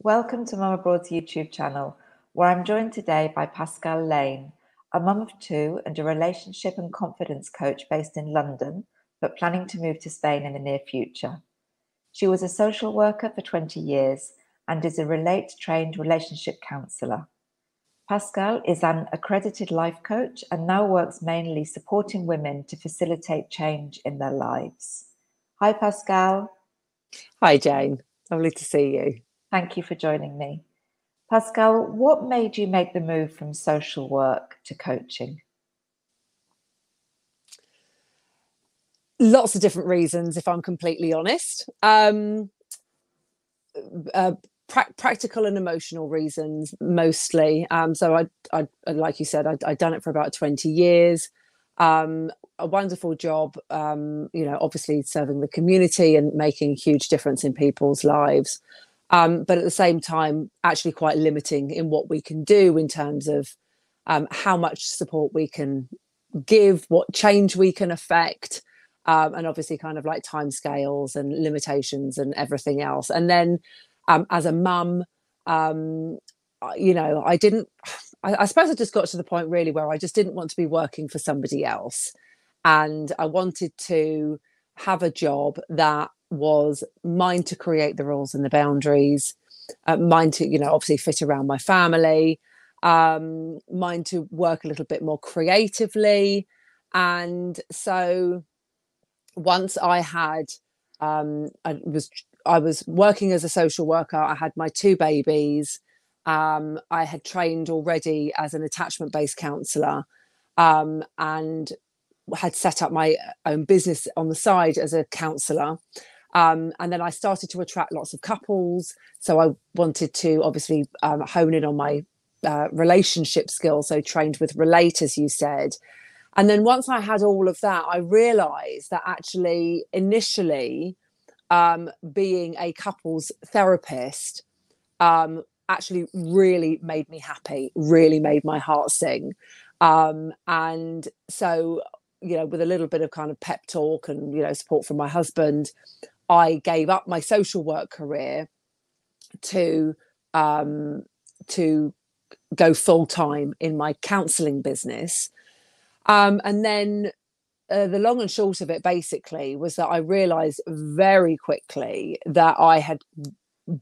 Welcome to Mum Abroad's YouTube channel, where I'm joined today by Pascale Lane, a mum of two and a relationship and confidence coach based in London, but planning to move to Spain in the near future. She was a social worker for 20 years and is a Relate-trained relationship counsellor. Pascale is an accredited life coach and now works mainly supporting women to facilitate change in their lives. Hi, Pascale. Hi, Jane. Lovely to see you. Thank you for joining me. Pascale, what made you make the move from social work to coaching? Lots of different reasons, if I'm completely honest. Practical and emotional reasons mostly. So I like you said, I'd done it for about 20 years. A wonderful job, obviously serving the community and making a huge difference in people's lives. But at the same time, actually quite limiting in what we can do in terms of how much support we can give, what change we can affect, and obviously kind of like timescales and limitations and everything else. And then as a mum, I didn't, I suppose I just got to the point really where I just didn't want to be working for somebody else. And I wanted to have a job that was mine to create the rules and the boundaries, mine to, obviously fit around my family, mine to work a little bit more creatively. And so once I had, I was working as a social worker. I had my two babies. I had trained already as an attachment-based counsellor, and had set up my own business on the side as a counsellor. And then I started to attract lots of couples. So I wanted to obviously hone in on my relationship skills. So trained with Relate, as you said. And then once I had all of that, I realised that actually initially being a couples therapist actually really made me happy, really made my heart sing. And so, with a little bit of kind of pep talk and, support from my husband, I gave up my social work career to go full time in my counselling business. And then the long and short of it basically was that I realised very quickly that I had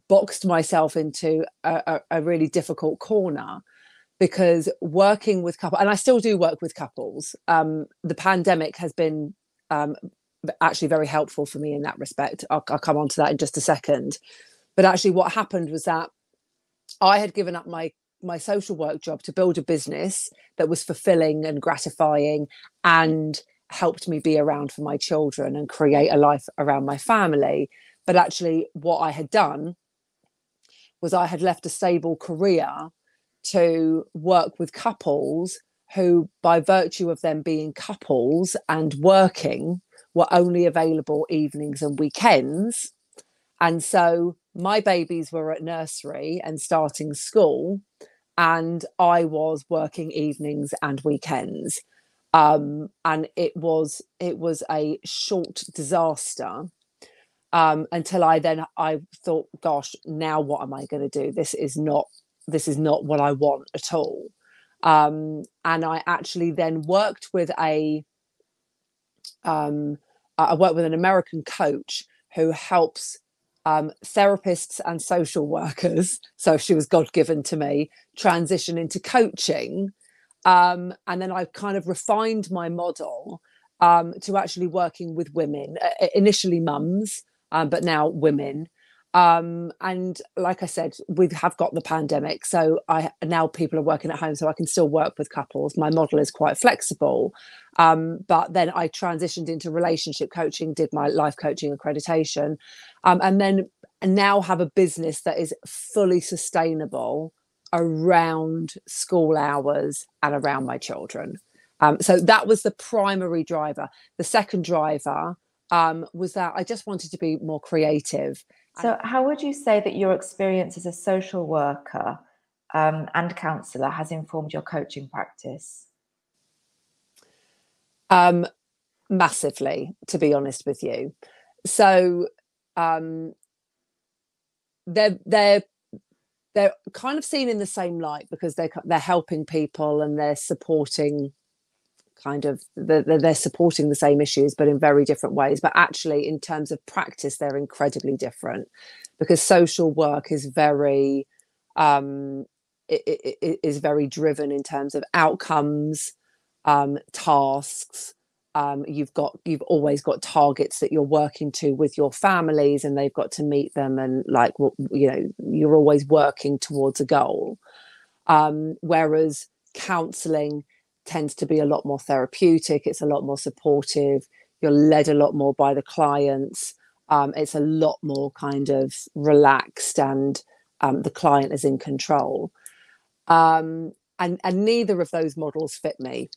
boxed myself into a really difficult corner, because working with couples, and I still do work with couples, the pandemic has been actually very helpful for me in that respect. I'll come on to that in just a second. But actually what happened was that I had given up my social work job to build a business that was fulfilling and gratifying and helped me be around for my children and create a life around my family. But actually what I had done was I had left a stable career to work with couples who, by virtue of them being couples and working, were only available evenings and weekends. And so my babies were at nursery and starting school, and I was working evenings and weekends. And it was a short disaster, until I thought, gosh, now what am I going to do? This is not what I want at all. And I actually then worked with I worked with an American coach who helps therapists and social workers, so she was God-given to me, transition into coaching. And then I kind of refined my model to actually working with women, initially mums, but now women. And like I said, we have got the pandemic, so now people are working at home, so I can still work with couples. My model is quite flexible. But then I transitioned into relationship coaching, did my life coaching accreditation, and then now have a business that is fully sustainable around school hours and around my children. So that was the primary driver. The second driver was that I just wanted to be more creative. So how would you say that your experience as a social worker and counsellor has informed your coaching practice? Massively, to be honest with you. So they're they're kind of seen in the same light because they're helping people and they're supporting they're supporting the same issues, but in very different ways. But actually, in terms of practice, they're incredibly different, because social work is very it is very driven in terms of outcomes, tasks. You've always got targets that you're working to with your families, and they've got to meet them, and like, you know, you're always working towards a goal. Whereas counselling tends to be a lot more therapeutic. It's a lot more supportive. You're led a lot more by the clients. It's a lot more kind of relaxed, and the client is in control. And neither of those models fit me,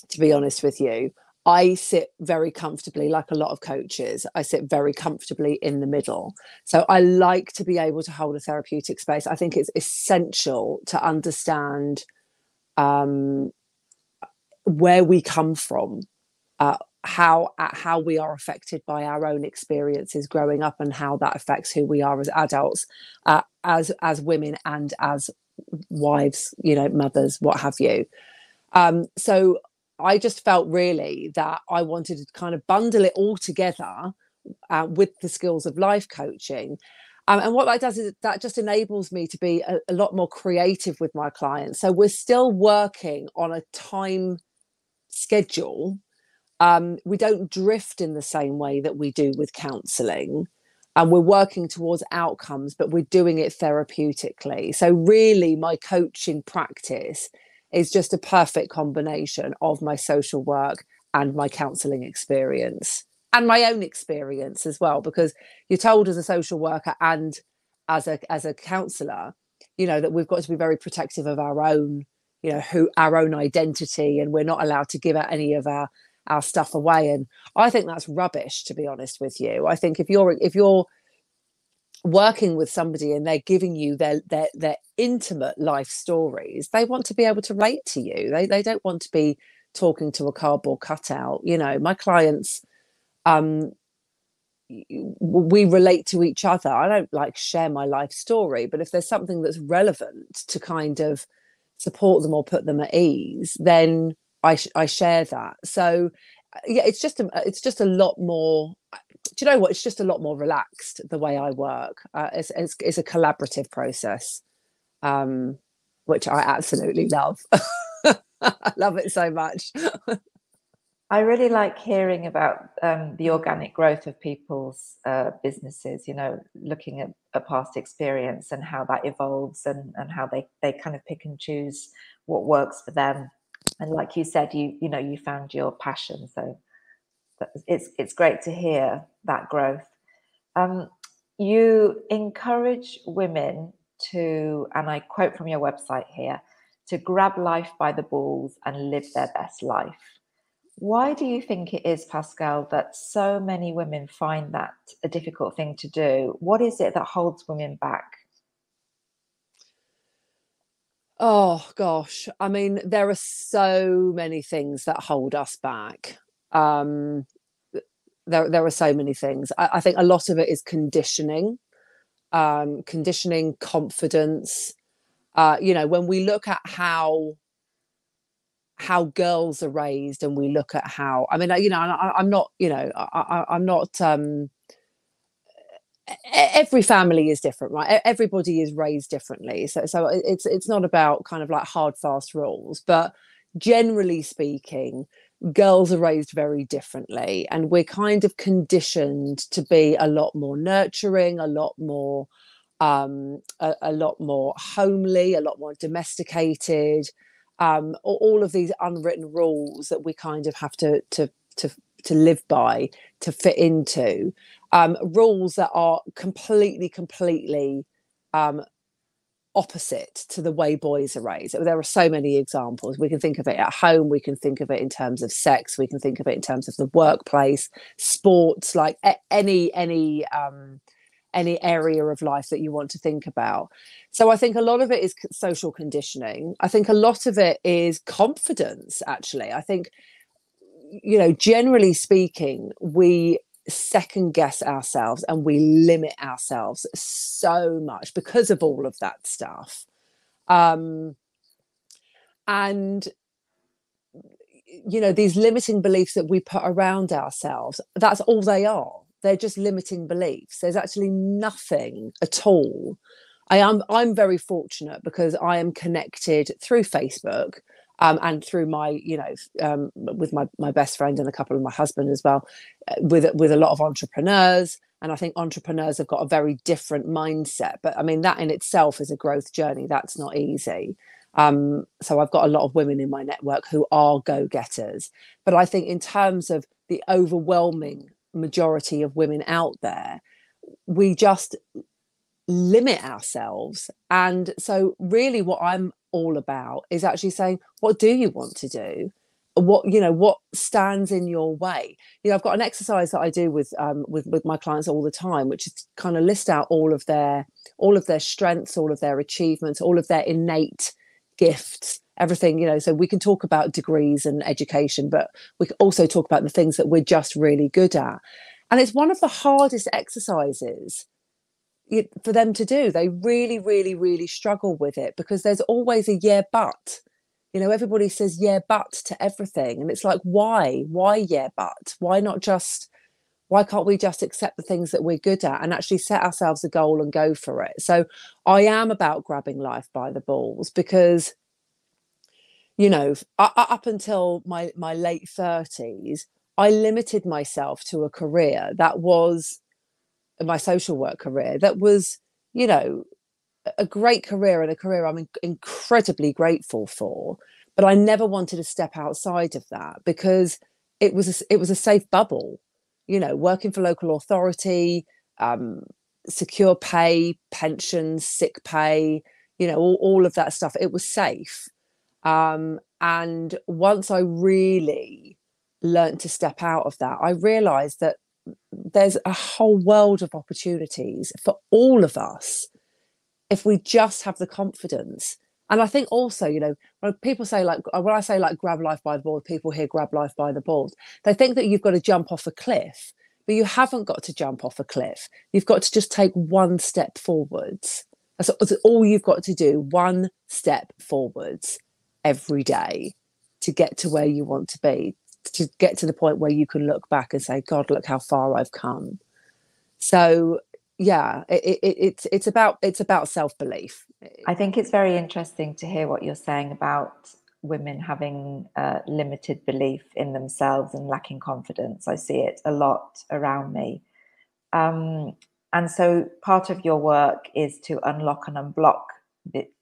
to be honest with you. I sit very comfortably, like a lot of coaches, I sit very comfortably in the middle. So I like to be able to hold a therapeutic space. I think it's essential to understand where we come from, how we are affected by our own experiences growing up, and how that affects who we are as adults, as women, and as wives, you know, mothers, what have you. So I just felt really that I wanted to kind of bundle it all together with the skills of life coaching. And what that does is that just enables me to be a lot more creative with my clients. So we're still working on a time schedule. We don't drift in the same way that we do with counselling. And we're working towards outcomes, but we're doing it therapeutically. So really, my coaching practice is just a perfect combination of my social work and my counselling experience, and my own experience as well, because you're told as a social worker and as a counsellor, you know, that we've got to be very protective of our own, you know, our own identity, and we're not allowed to give out any of our stuff away. And I think that's rubbish, to be honest with you. I think if you're working with somebody and they're giving you their intimate life stories, they want to be able to relate to you. They don't want to be talking to a cardboard cutout. You know, my clients, we relate to each other. I don't like share my life story, but if there's something that's relevant to kind of support them or put them at ease, then I share that. So yeah, it's just a lot more. Do you know what? It's just a lot more relaxed the way I work. It's a collaborative process, which I absolutely love. I love it so much. I really like hearing about the organic growth of people's businesses, you know, looking at past experience and how that evolves, and how they kind of pick and choose what works for them. And like you said, you know, you found your passion. So it's great to hear that growth. You encourage women to, and I quote from your website here, to grab life by the balls and live their best life. Why do you think it is, Pascal, that so many women find that a difficult thing to do? What is it that holds women back? Oh gosh, I mean, there are so many things that hold us back. There are so many things. I think a lot of it is conditioning, confidence. You know, when we look at how girls are raised, and we look at how, I mean, you know, I'm not, you know, I'm not. Every family is different, right? Everybody is raised differently, so it's not about kind of like hard fast rules, but generally speaking, girls are raised very differently, and we're kind of conditioned to be a lot more nurturing, a lot more homely, a lot more domesticated, all of these unwritten rules that we kind of have to live by, to fit into, rules that are completely opposite to the way boys are raised. There are so many examples. We can think of it at home, we can think of it in terms of sex, we can think of it in terms of the workplace, sports, like any area of life that you want to think about. So I think a lot of it is social conditioning. I think a lot of it is confidence, actually. I think, you know, generally speaking, we second guess ourselves and we limit ourselves so much because of all of that stuff. And these limiting beliefs that we put around ourselves, that's all they are. They're just limiting beliefs. There's actually nothing at all. I'm very fortunate because I am connected through Facebook, and through my, with my best friend and a couple of my husband as well, with a lot of entrepreneurs. And I think entrepreneurs have got a very different mindset. But I mean, that in itself is a growth journey. That's not easy. So I've got a lot of women in my network who are go-getters. But I think in terms of the overwhelming majority of women out there, we just limit ourselves. And so really what I'm all about is actually saying, what do you want to do? What stands in your way? I've got an exercise that I do with my clients all the time, which is to kind of list out all of their strengths, all of their achievements, all of their innate gifts, everything, so we can talk about degrees and education, but we can also talk about the things that we're just really good at. And it's one of the hardest exercises for them to do. They really, really, really struggle with it because there's always a yeah, but. Everybody says yeah, but to everything. And it's like, why? Why yeah, but? Why can't we just accept the things that we're good at and actually set ourselves a goal and go for it? So I am about grabbing life by the balls because, up until my late 30s, I limited myself to a career that was my social work career. That was, a great career and a career I'm incredibly grateful for. But I never wanted to step outside of that because it was a safe bubble, working for local authority, secure pay, pensions, sick pay, all of that stuff. It was safe. And once I really learned to step out of that, I realized that there's a whole world of opportunities for all of us if we just have the confidence. And I think also, when people say when I say grab life by the balls, people hear grab life by the balls. They think that you've got to jump off a cliff, but you haven't got to jump off a cliff. You've got to just take one step forwards. That's all you've got to do. One step forwards every day to get to where you want to be, to get to the point where you can look back and say, God, look how far I've come. So yeah, it's about self-belief. I think it's very interesting to hear what you're saying about women having limited belief in themselves and lacking confidence. I see it a lot around me. And so part of your work is to unlock and unblock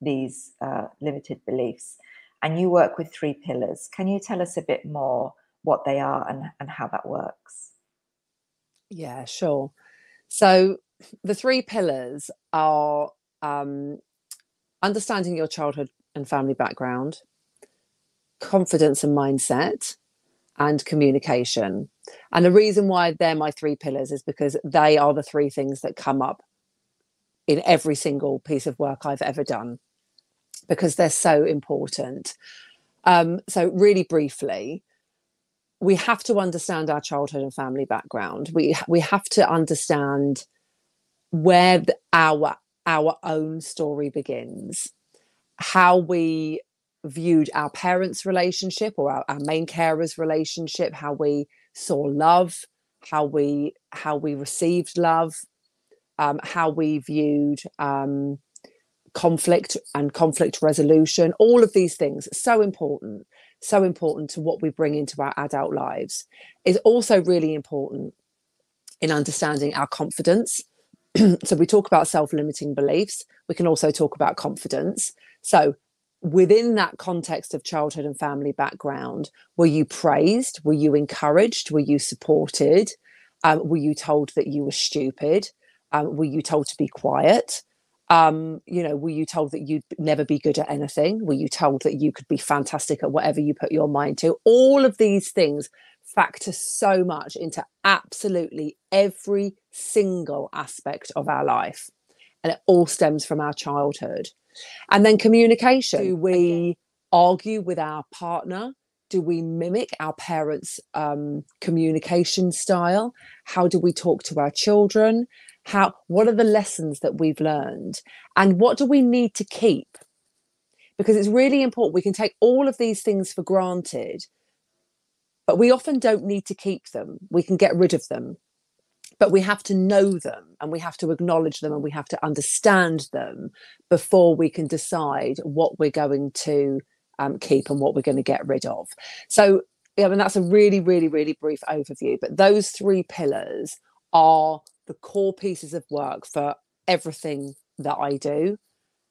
these limited beliefs. And you work with 3 pillars. Can you tell us a bit more what they are and how that works? Yeah, sure. So the 3 pillars are understanding your childhood and family background, confidence and mindset, and communication. And the reason why they're my 3 pillars is because they are the 3 things that come up in every single piece of work I've ever done, because they're so important. So really briefly, we have to understand our childhood and family background. We have to understand where our own story begins, how we viewed our parents' relationship or our main carers' relationship, how we saw love, how we received love, how we viewed conflict and conflict resolution. All of these things, so important to what we bring into our adult lives. Is also really important in understanding our confidence. So we talk about self-limiting beliefs. We can also talk about confidence. So within that context of childhood and family background, were you praised? Were you encouraged? Were you supported? Were you told that you were stupid? Were you told to be quiet? Were you told that you'd never be good at anything? Were you told that you could be fantastic at whatever you put your mind to? All of these things factor so much into absolutely every single aspect of our life. And it all stems from our childhood. And then communication. Do we argue with our partner? do we mimic our parents' communication style? How do we talk to our children? What are the lessons that we've learned? And what do we need to keep? Because it's really important. We can take all of these things for granted, but we often don't need to keep them. We can get rid of them, but we have to know them, and we have to acknowledge them, and we have to understand them before we can decide what we're going to keep and what we're going to get rid of. So, yeah, I mean, that's a really, really, really brief overview, but those three pillars are the core pieces of work for everything that I do.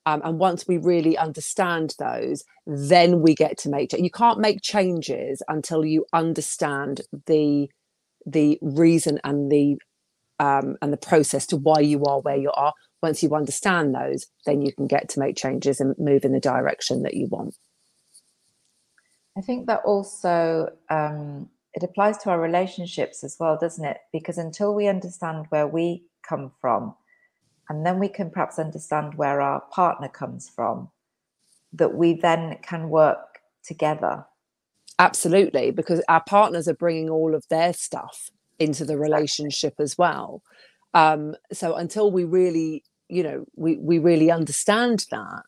And once we really understand those, then we get to make you can't make changes until you understand the reason and the process to why you are where you are. Once you understand those, then you can get to make changes and move in the direction that you want. I think that also it applies to our relationships as well, doesn't it? Because until we understand where we come from, and then we can perhaps understand where our partner comes from, that we then can work together. Absolutely, because our partners are bringing all of their stuff into the relationship as well. So until we really, we really understand that,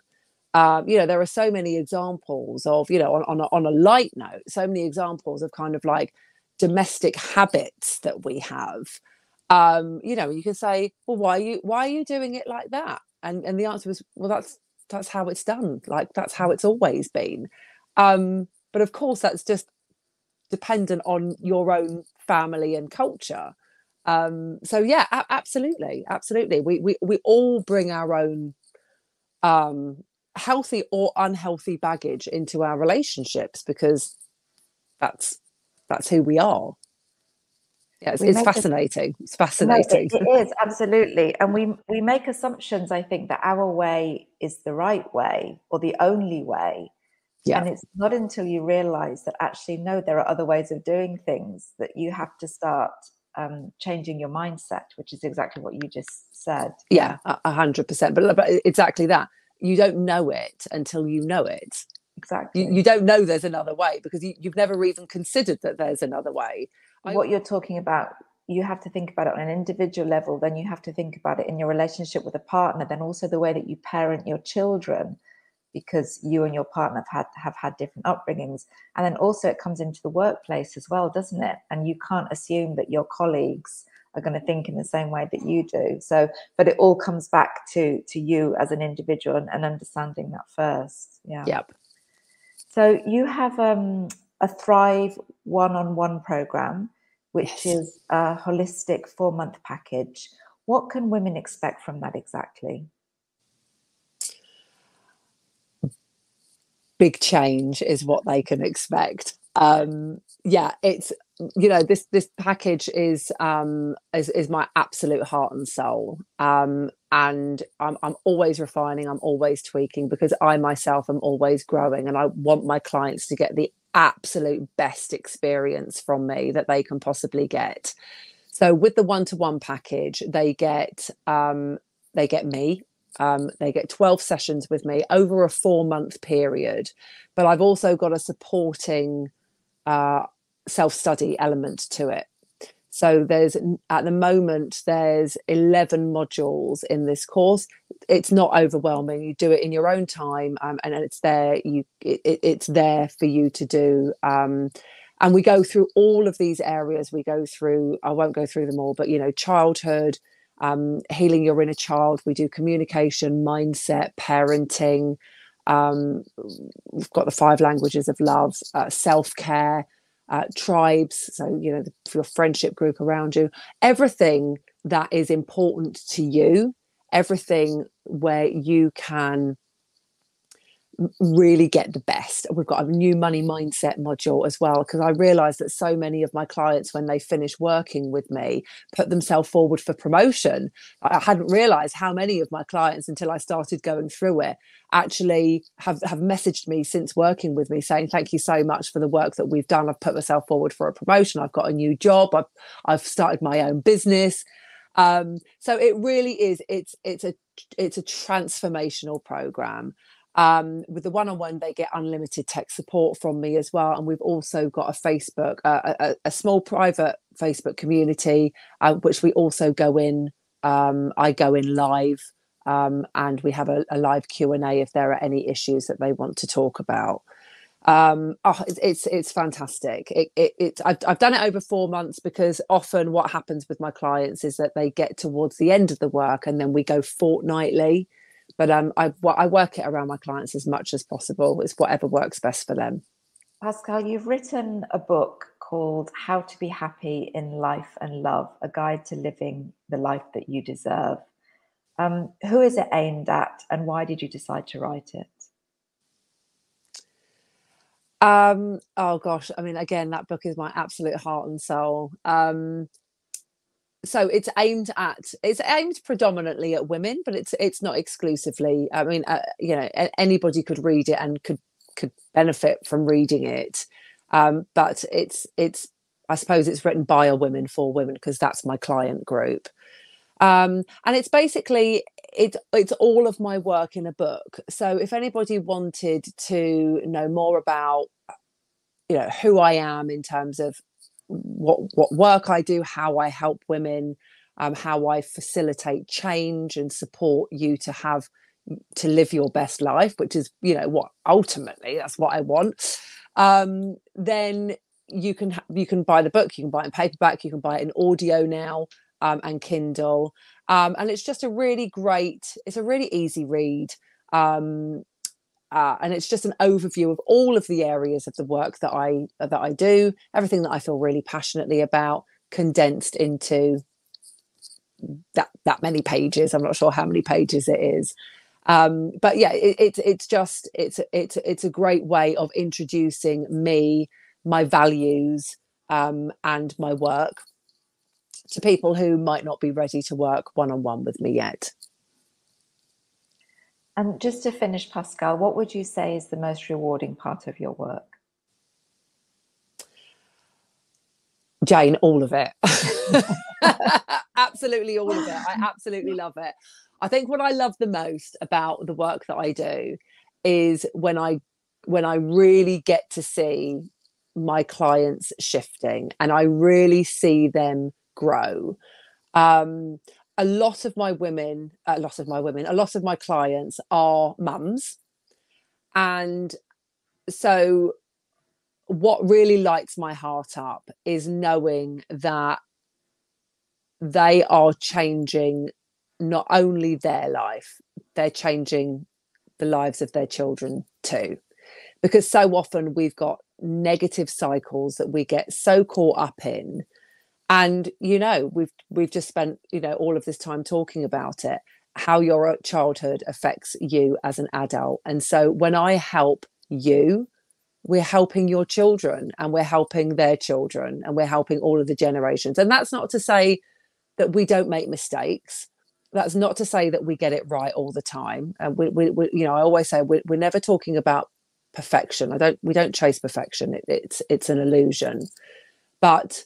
there are so many examples of, on a light note, so many examples of kind of like domestic habits that we have. You can say, well, why are you doing it like that? And the answer was, well, that's how it's done. Like, that's how it's always been. But of course, that's just dependent on your own family and culture. So yeah, absolutely. We all bring our own healthy or unhealthy baggage into our relationships, because that's who we are. Yeah, it's fascinating. It's fascinating. No, it is, absolutely. And we make assumptions, I think, that our way is the right way or the only way. Yeah. And it's not until you realize that actually, no, there are other ways of doing things, that you have to start changing your mindset, which is exactly what you just said. Yeah, 100%. But exactly that. You don't know it until you know it. Exactly. You don't know there's another way, because you've never even considered that there's another way. What you're talking about, you have to think about it on an individual level, then you have to think about it in your relationship with a partner, then also the way that you parent your children, because you and your partner have had different upbringings. And then also it comes into the workplace as well, doesn't it? And you can't assume that your colleagues are going to think in the same way that you do. So, but it all comes back to you as an individual, and understanding that first. Yeah. Yep. So you have a Thrive one-on-one program, which is a holistic 4-month package. What can women expect from that exactly? Big change is what they can expect. It's this package is my absolute heart and soul, and I'm always refining, I'm always tweaking, because I myself am always growing, and I want my clients to get the absolute best experience from me that they can possibly get. So with the one-to-one package, they get me. They get 12 sessions with me over a 4-month period, but I've also got a supporting self-study element to it. So at the moment, there's 11 modules in this course. It's not overwhelming. You do it in your own time, and it's there. It's there for you to do. And we go through all of these areas. I won't go through them all, but childhood, healing your inner child. We do communication, mindset, parenting. We've got the 5 languages of love, self-care, tribes. So, your friendship group around you, everything that is important to you, everything where you can really get the best. We've got a new money mindset module as well, because I realized that so many of my clients, when they finish working with me, put themselves forward for promotion. I hadn't realized how many of my clients, until I started going through it, actually have messaged me since working with me saying, thank you so much for the work that we've done. I've put myself forward for a promotion. I've got a new job. I've started my own business. So it really is, it's a transformational program. With the one-on-one, they get unlimited tech support from me as well. And we've also got a Facebook, a small private Facebook community, which we also go in. I go in live, and we have a live Q&A if there are any issues that they want to talk about. It's fantastic. I've done it over 4 months, because often what happens with my clients is that they get towards the end of the work and then we go fortnightly. But I work it around my clients as much as possible. It's whatever works best for them. Pascal, you've written a book called How to Be Happy in Life and Love, a guide to living the life that you deserve. Who is it aimed at, and why did you decide to write it? Oh gosh, I mean, again, that book is my absolute heart and soul. So it's aimed predominantly at women, but it's not exclusively. I mean, anybody could read it and could benefit from reading it. But it's I suppose it's written by a woman for women, because that's my client group. And it's basically it's all of my work in a book. So if anybody wanted to know more about, who I am in terms of what work I do, how I help women, how I facilitate change and support you to live your best life, which is, what ultimately that's what I want. Then you can buy the book. You can buy it in paperback. You can buy it in audio now, and Kindle. And it's just it's a really easy read. And it's just an overview of all of the areas of the work that I do, everything that I feel really passionately about, condensed into that many pages. I'm not sure how many pages it is. But yeah, it's a great way of introducing me, my values, and my work to people who might not be ready to work one-on-one with me yet. And just to finish, Pascal, what would you say is the most rewarding part of your work? Jane, all of it. Absolutely all of it. I absolutely love it. I think what I love the most about the work that I do is when I really get to see my clients shifting and I really see them grow. A lot of my clients are mums. And so what really lights my heart up is knowing that they are changing not only their life, they're changing the lives of their children too. Because so often we've got negative cycles that we get so caught up in. And, we've just spent, all of this time talking about it, how your childhood affects you as an adult. And so when I help you, we're helping your children, and we're helping their children, and we're helping all of the generations. And that's not to say that we don't make mistakes. That's not to say that we get it right all the time. And I always say we're never talking about perfection. We don't chase perfection. It's an illusion. But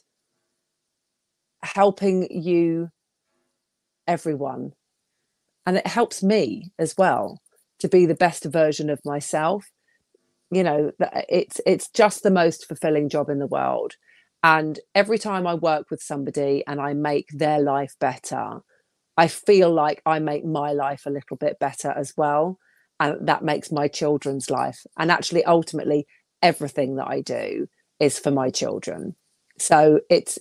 helping you, everyone, and it helps me as well to be the best version of myself. It's just the most fulfilling job in the world. And every time I work with somebody and I make their life better, I feel like I make my life a little bit better as well, and that makes my children's life, and actually ultimately everything that I do is for my children. So it's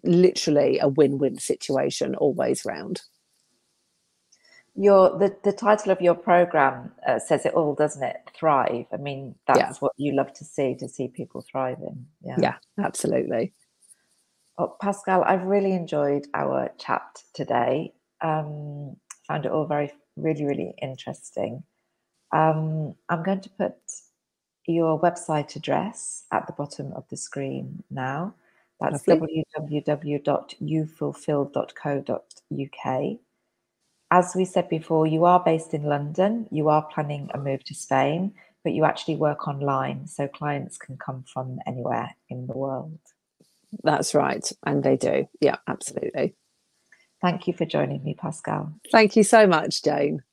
literally a win-win situation always round. The title of your program says it all, doesn't it? Thrive. I mean, that's what you love to see people thriving. Yeah, absolutely. Well, Pascal, I've really enjoyed our chat today. Found it all really, really interesting. I'm going to put your website address at the bottom of the screen now. That's www.youfulfilled.co.uk. As we said before, you are based in London. You are planning a move to Spain, but you actually work online, so clients can come from anywhere in the world. That's right. And they do. Yeah, absolutely. Thank you for joining me, Pascal. Thank you so much, Jane.